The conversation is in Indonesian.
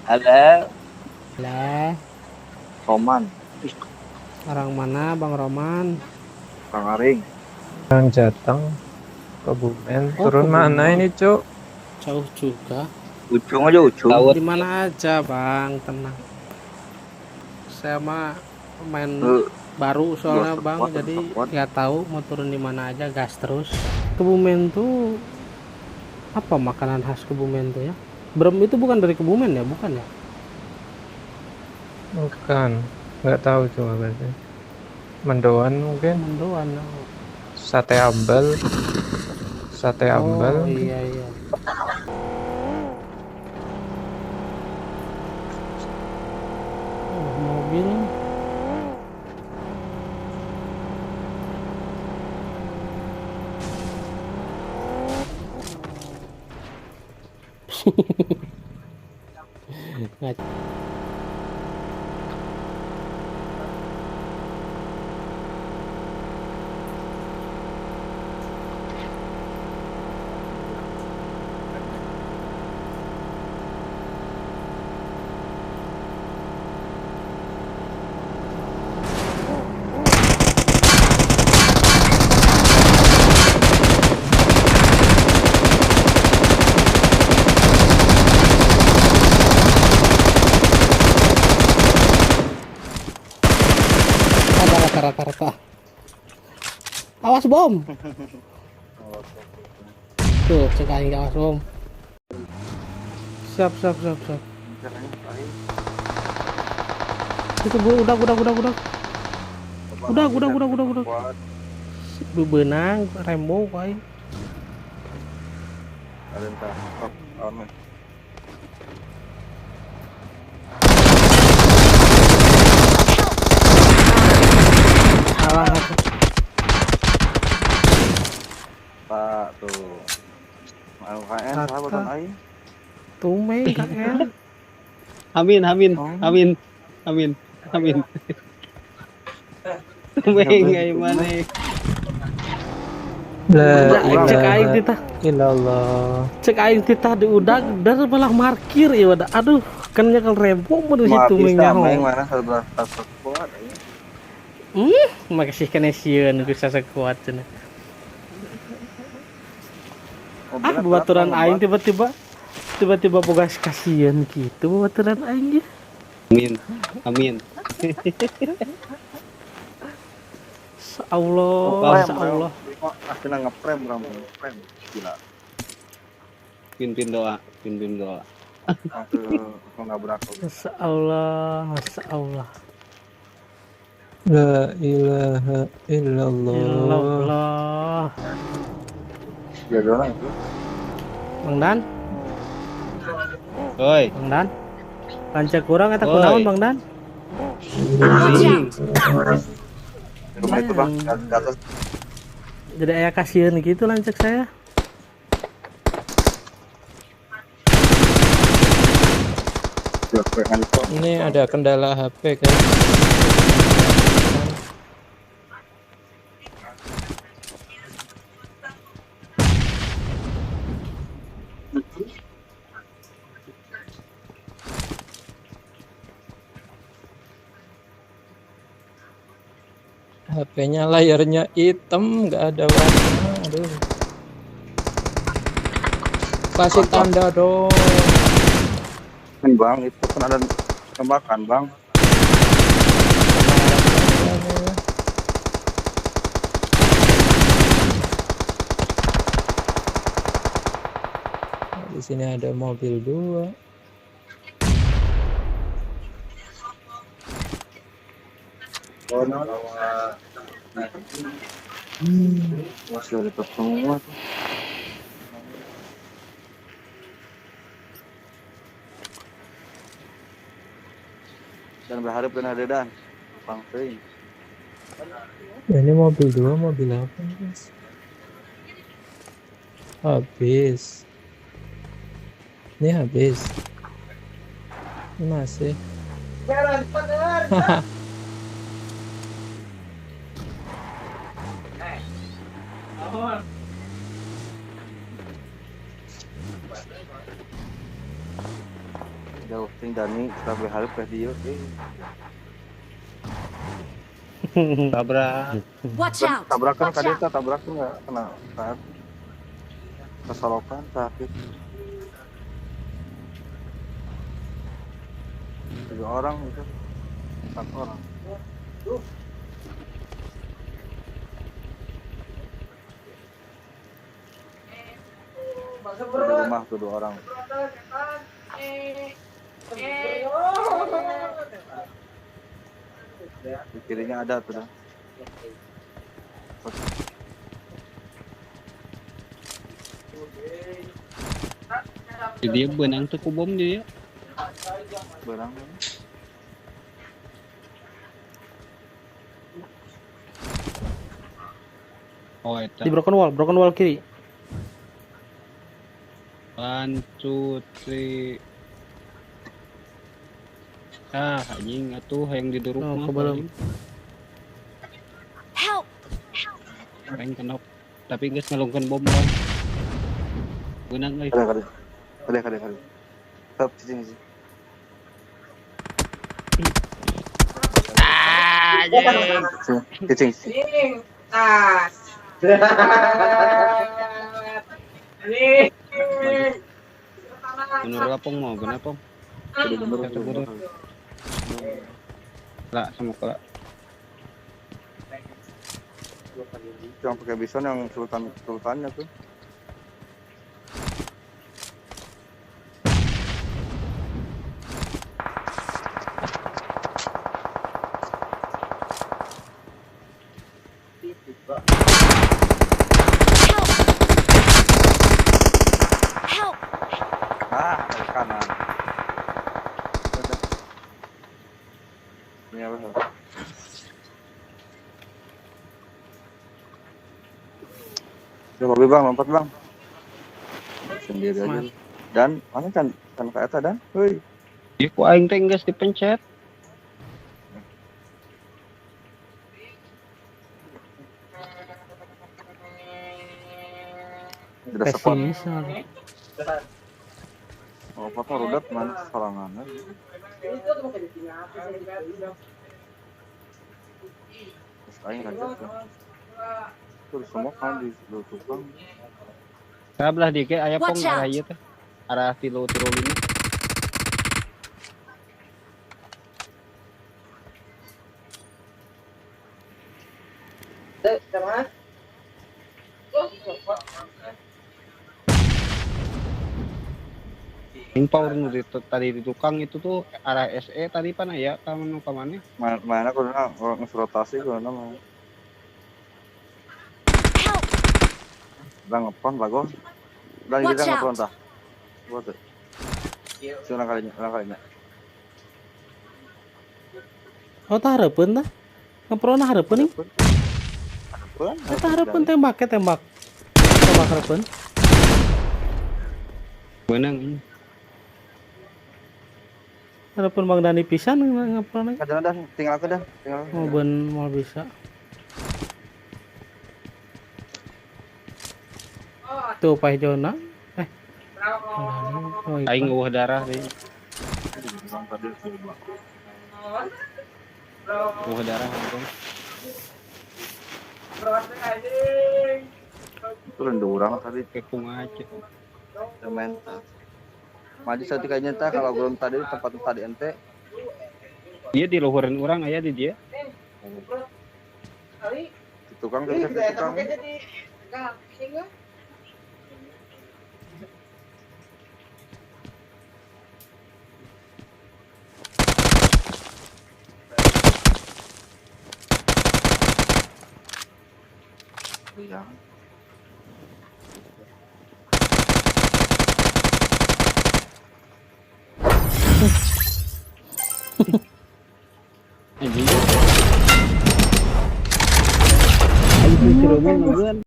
Halo, Lah, Roman. Ih, orang mana Bang Roman? Kang Aring. Kang Jateng, Kebumen. Oh, Turun mana Kebumen. ini, Cuk? Jauh juga. Ujung aja ujung. Di mana aja, Bang? Tenang. Saya mah main Eh, baru dua soalnya, Bang. squad, ada Jadi squad. nggak tahu mau turun di mana aja, gas terus. Kebumen tuh apa makanan khas Kebumen tuh ya? Brem itu bukan dari Kebumen ya, bukan ya? Bukan. Nggak tahu cuma berarti. Mendoan mungkin. Mendoan. Sate ambal. Sate ambal Oh, mungkin. iya iya. Oh, mobil. Nggak. Ada rata-rata. Awas bom. Tuh, cek aing awas bom. Siap, siap, siap, siap. Itu udah. Udah. Bebenang, Rembo, kain. Ada entah. Oh, aman. Salah aku. Pak tuh. Mau KN sahabatan aing. Tumeng, KL. Amin, amin, Oh. amin, amin, amin. Tumeng ay mana? La Cek aing ilaha titah. illallah. Cek aing titah di udag dan malah markir ya wadah. Aduh, kan nyekel Rembo mun si Mau tumengnya bisa main ho. mana 11 squad aing. Makasih kena sieun bisa sekuat cenah. Baturan aing tiba-tiba bogas kasihan gitu baturan aing ya. Amin, amin. Allah, Allah. Aslinya ngeprem kamu, ngeprem. Gila. Pimpin doa, pimpin doa. Aku nggak berakal. Allah. La ilaha illallah. Illallah. Ya orang itu. Bang Dan, Oi, lancar kurang eta Oi. kunaon Bang Dan? anjing. Rumah itu bang, di atas. Jadi ayah kasihan gitu lancak saya. Ini ada kendala HP, guys. HP-nya layarnya hitam, nggak ada warna. Aduh. Kasih tanda dong. Bang, itu kan ada tembakan bang. Di sini ada mobil 2. Masih ada semua. Dan berharap kena ada dan bang Tring. Ini mobil 2, mobil apa, guys? Habis. Ini habis. Ini masih. Jauh tinggi. Dani setelah berharap ke dia. Tabrak. Watch out! Tabrakan Watch kadeta, out! tabrakan nggak kena saat kesalokan sakit. 3 orang itu, 4 orang. Di rumah tuh 2 orang. Di kirinya ada tuh dah. Dia benang tuh ku bom dia. Barang. Oh eta. Di broken wall kiri. 1, 2, 3. Anjing atuh yang diduruk Oh, mah. ke belum. Help! Orang kenop. Tapi geus ngalungkeun bom bang. Benang euy. Ada. Stop cicing. Cicing. Menurut Apong mau kenapa? Bener. Lah sama kala. Yang pakai bison yang sultannya tuh. Help! Dari kanan. Udah. Ini apa? Coba bang, lompat bang. Sendiri aja. Mas. Dan mana kan ke eta dan? Heuy. Ieu ku aing teh geus dipencet. Tidak support. Pesimis. Oh, foto rudat mana serangan. Terus aing ngajak tuh. Terus semua kan di tukang. Sabelah di ke aya pong Watch out. arah ieu teh. Arah tilo 5. Yang power nu tadi di tukang itu tuh arah SE tadi pan aya ka mana? Mana kuna orang rotasi kuna mah. Help! Udah ngepon bagus. Udah Watch kita out. ngepon tah. Buat tuh. Sudah kalinya. Oh, tak hareupeun tah. Ngaprona hareupeun nih. Apaan? Eta hareupeun tembak. Tembak hareupeun. Benang. Hareupeun Bang Dani pisan ngaprona. Kadang dah tinggal ke dah. Oh, ben mau bisa. Tuh Pak Jona. Oh, iya. Aing eueuh darah deui. Eueuh darah dong. Itu rendah orang tadi Kekung aja. cemen. Maju satu kayaknya tah kalau belum tadi tempat tadi ente. Dia di luhureun urang aya di dia. Di tukang terus di tukang. Iya. Anjing. Aing si Roman